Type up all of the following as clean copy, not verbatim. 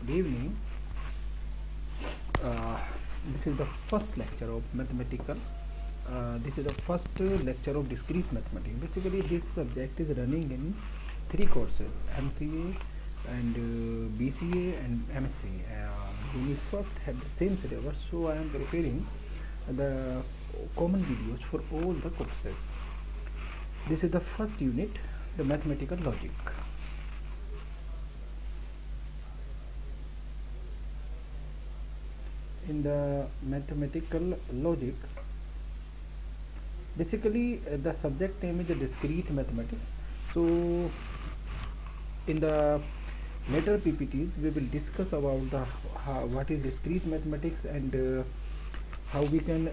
Good evening. Uh, this is the first lecture of mathematical. This is the first lecture of discrete mathematics. Basically, this subject is running in three courses: MCA and BCA and MSc. We first have the same syllabus, so I am preparing the common videos for all the courses. This is the first unit, the mathematical logic. In the mathematical logic, basically the subject name is the discrete mathematics. So in the later ppts we will discuss about the what is discrete mathematics and how we can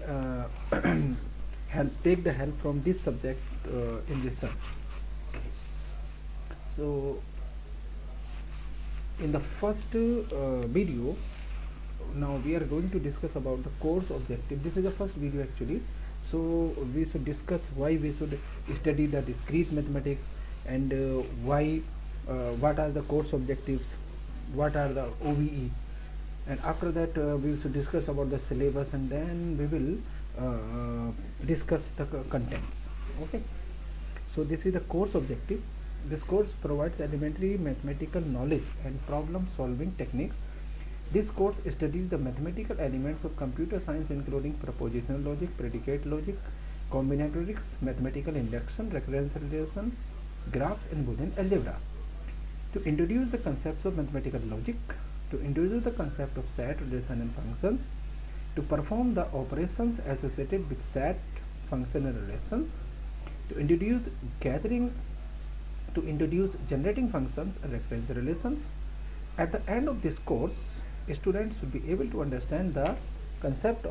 help take the help from this subject in research. So in the first video, now we are going to discuss about the course objective. This is the first video actually, so we should discuss why we should study the discrete mathematics and why what are the course objectives, what are the OBE, and after that we should discuss about the syllabus, and then we will discuss the contents. Okay, so this is the course objective. This course provides elementary mathematical knowledge and problem solving techniques. This course studies the mathematical elements of computer science, including propositional logic, predicate logic, combinatorics, mathematical induction, recurrence relation, graphs, and Boolean algebra. To introduce the concepts of mathematical logic, to introduce the concept of set, relation, and functions, to perform the operations associated with set, function, and relations, to introduce gathering, to introduce generating functions and reference relations. At the end of this course, students should be able to understand the concepts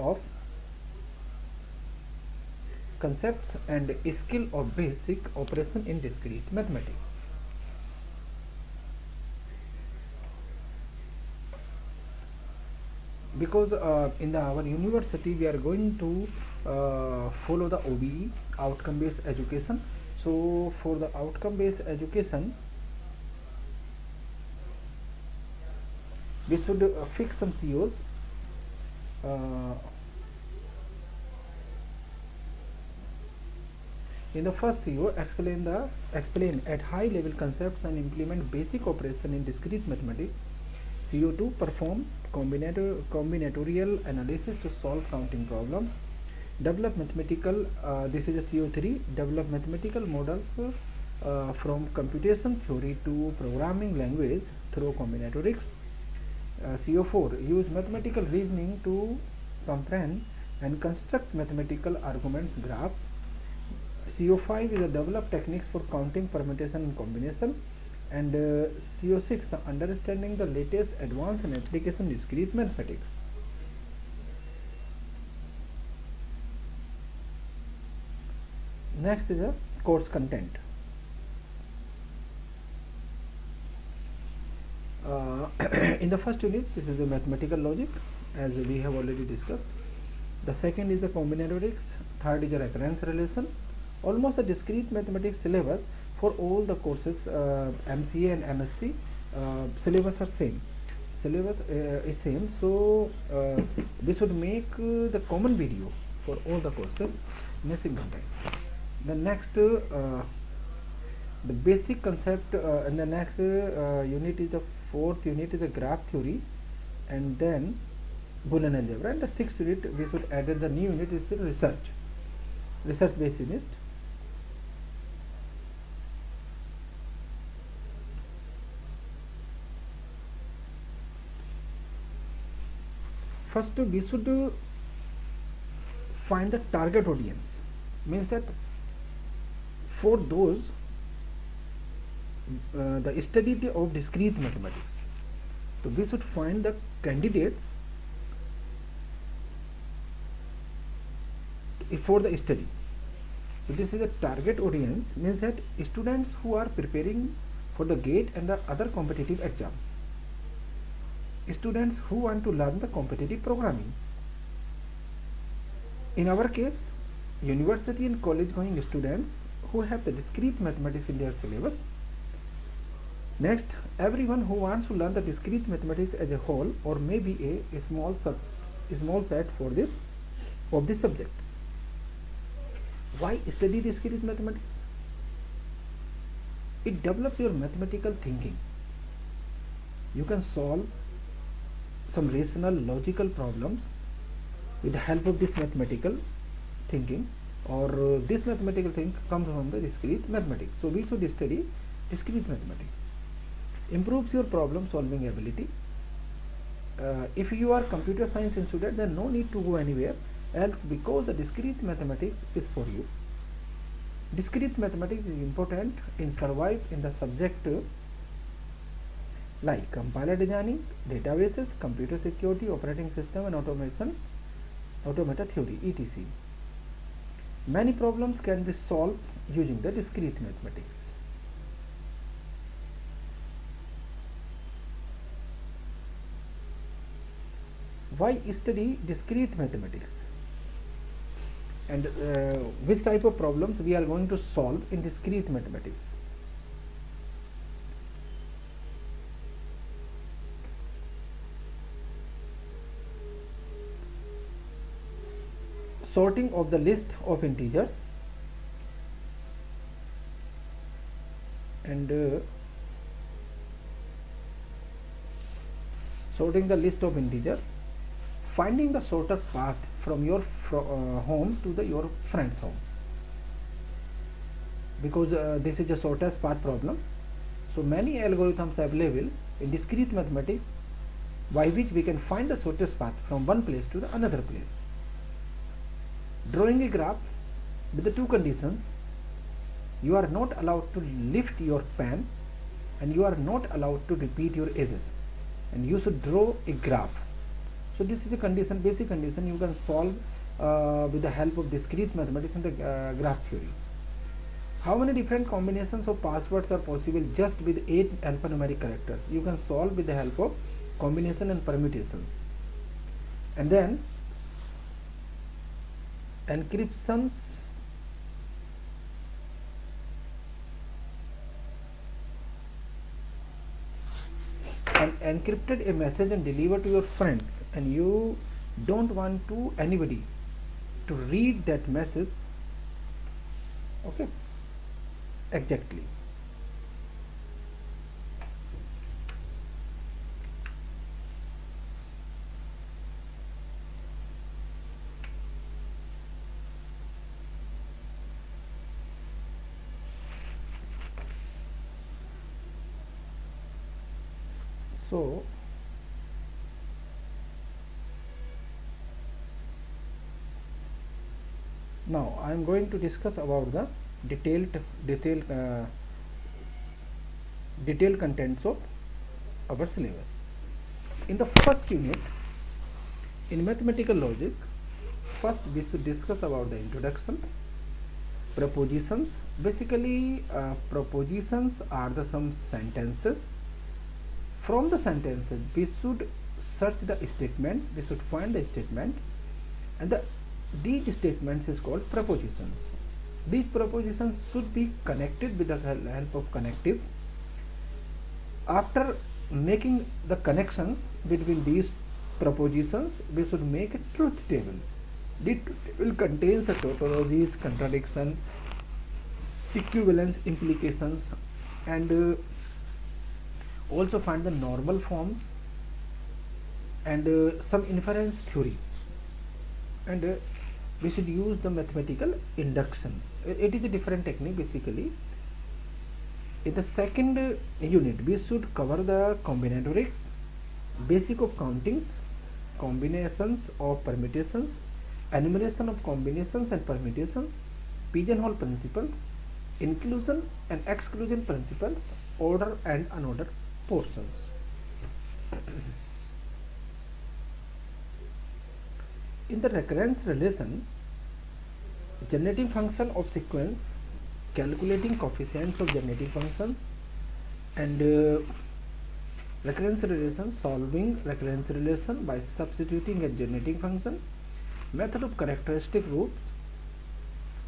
and skill of basic operation in discrete mathematics. Because in our university we are going to follow the OBE, outcome based education. So for the outcome based education, we should fix some COs. In the first CO, explain at high level concepts and implement basic operation in discrete mathematics. CO2, perform combinatorial analysis to solve counting problems. Develop mathematical, this is a CO3, develop mathematical models from computation theory to programming language through combinatorics. CO4, use mathematical reasoning to comprehend and construct mathematical arguments graphs. CO5 is a develop techniques for counting, permutation, and combination. And CO6, the understanding the latest advanced and application discrete mathematics. Next is the course content. In the first unit, this is the mathematical logic, as we have already discussed. The second is the combinatorics. Third is the recurrence relation. Almost the discrete mathematics syllabus for all the courses, MCA and MSc, syllabus are same. Syllabus is same, so we should make the common video for all the courses in a single time. The next, the basic concept, and the next unit is the fourth unit is the graph theory, and then Boolean algebra. And the sixth unit we should add the new unit is the research based unit. First, we should find the target audience. Means that for those the study of discrete mathematics, so we should find the candidates for the study. So this is the target audience, means that students who are preparing for the GATE and the other competitive exams, students who want to learn the competitive programming. In our case, university and college going students who have the discrete mathematics in their syllabus, Next, everyone who wants to learn the discrete mathematics as a whole or maybe a small set for this of this subject. Why study discrete mathematics? It develops your mathematical thinking. You can solve some rational logical problems with the help of this mathematical thinking, or this mathematical thing comes from the discrete mathematics. So we should study discrete mathematics. Improves your problem solving ability. If you are computer science student, then no need to go anywhere else, because the discrete mathematics is for you. Discrete mathematics is important in survive in the subject like compiler designing, databases, computer security, operating system and automata theory, etc. Many problems can be solved using the discrete mathematics. Why study discrete mathematics? And which type of problems we are going to solve in discrete mathematics? Sorting of the list of integers, and sorting the list of integers, finding the shortest path from your home to your friend's home, because this is a shortest path problem. So many algorithms are available in discrete mathematics by which we can find the shortest path from one place to the another place. Drawing a graph with the two conditions: you are not allowed to lift your pen and you are not allowed to repeat your edges, and you should draw a graph. So this is a condition, basic condition you can solve with the help of discrete mathematics and the graph theory. How many different combinations of passwords are possible just with 8 alphanumeric characters? You can solve with the help of combination and permutations. And then encryptions, and encrypted a message and deliver to your friends, and you don't want to anybody to read that message, okay, exactly. So now I am going to discuss about the detailed contents of our syllabus. In the first unit, in mathematical logic, first we should discuss about the introduction, propositions. Basically, propositions are the some sentences. From the sentences, we should search the statements, we should find the statement, and these statements is called propositions. These propositions should be connected with the help of connectives. After making the connections between these propositions, we should make a truth table. The truth table contains the tautologies, contradiction, equivalence, implications, and also find the normal forms and some inference theory, and we should use the mathematical induction. It is a different technique basically. In the second unit, we should cover the combinatorics, basic of countings, combinations of permutations, enumeration of combinations and permutations, pigeonhole principles, inclusion and exclusion principles, order and unordered portions. In the recurrence relation, generating function of sequence, calculating coefficients of generating functions, and recurrence relation, solving recurrence relation by substituting a generating function, method of characteristic groups,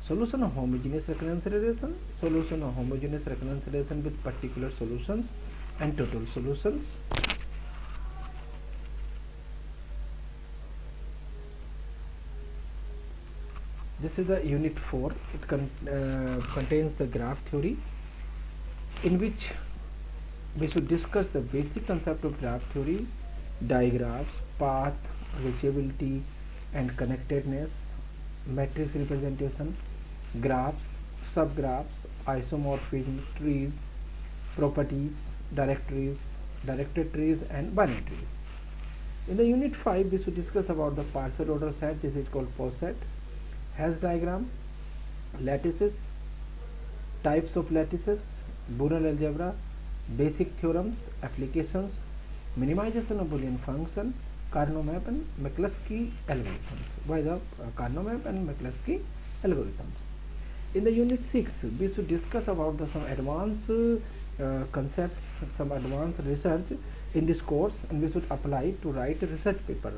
solution of homogeneous recurrence relation, solution of homogeneous recurrence relation with particular solutions, and total solutions. This is the unit 4. It contains the graph theory, in which we should discuss the basic concept of graph theory, diagrams, path, reachability and connectedness, matrix representation, graphs, subgraphs, isomorphism, trees, properties, directories, directed trees and binary trees. In the unit 5 we should discuss about the partial order set. This is called POS set, hash diagram, lattices, types of lattices, Boolean algebra, basic theorems, applications, minimization of Boolean function, Carnot map and McCluskey algorithms. By the Carnot map and McCluskey algorithms. In the unit 6 we should discuss about some advanced concepts, some advanced research in this course, and we should apply to write a research paper.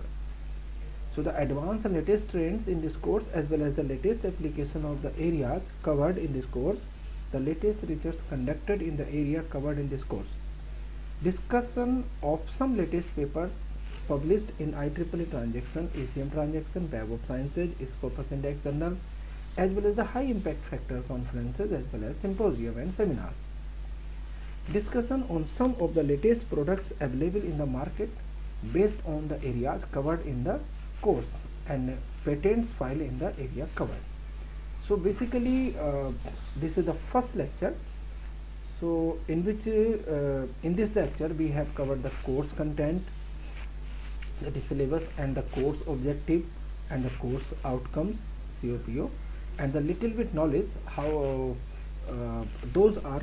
So the advanced and latest trends in this course, as well as the latest application of the areas covered in this course, the latest research conducted in the area covered in this course, discussion of some latest papers published in IEEE Transaction, ACM Transaction, Web of Sciences, Scopus Index Journal, as well as the high impact factor conferences, as well as symposium and seminars. Discussion on some of the latest products available in the market based on the areas covered in the course, and patents filed in the area covered. So basically this is the first lecture. So in which in this lecture we have covered the course content, that is syllabus, and the course objective and the course outcomes, COPO, and the little bit knowledge how those are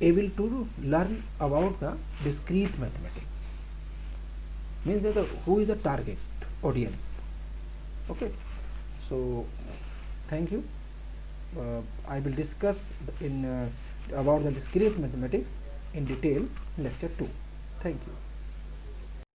able to learn about the discrete mathematics. Means that who is the target audience. Okay, so thank you. I will discuss in about the discrete mathematics in detail in lecture 2. Thank you.